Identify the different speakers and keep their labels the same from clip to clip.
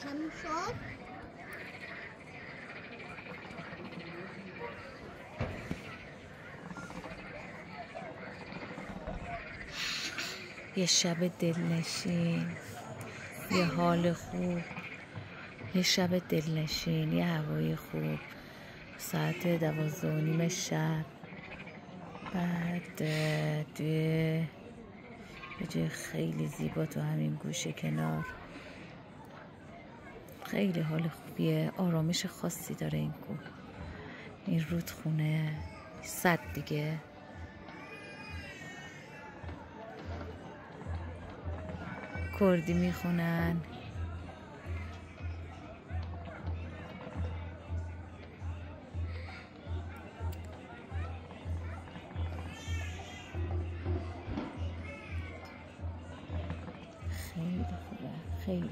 Speaker 1: تموم شد.
Speaker 2: یه شب دلنشین، یه حال خوب، یه شب دلنشین، یه هوای خوب، ساعت 12:30 شب. بعد توی یه جای خیلی زیبا تو همین گوشه کنار، خیلی حال خوبیه، آرامش خاصی داره این کوه. این رودخونه صد دیگه، کردی میخونن. خیلی خوبه، خیلی.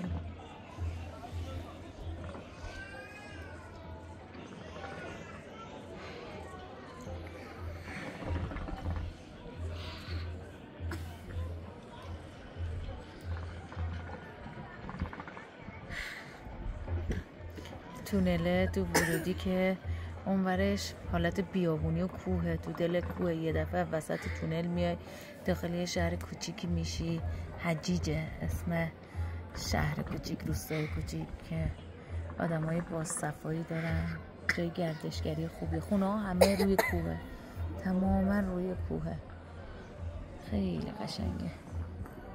Speaker 2: تونله تو ورودی که اونورش حالت بیابونی و کوهه، تو دل کوه. یه دفعه وسط تونل میای داخل یه شهر کوچیکی میشی. حجیجه اسم شهر کوچیک، روستای کوچیک که آدمای باصفایی دارن. جای گردشگری خوبی، خونه ها همه روی کوهه، تماما روی کوهه، خیلی قشنگه.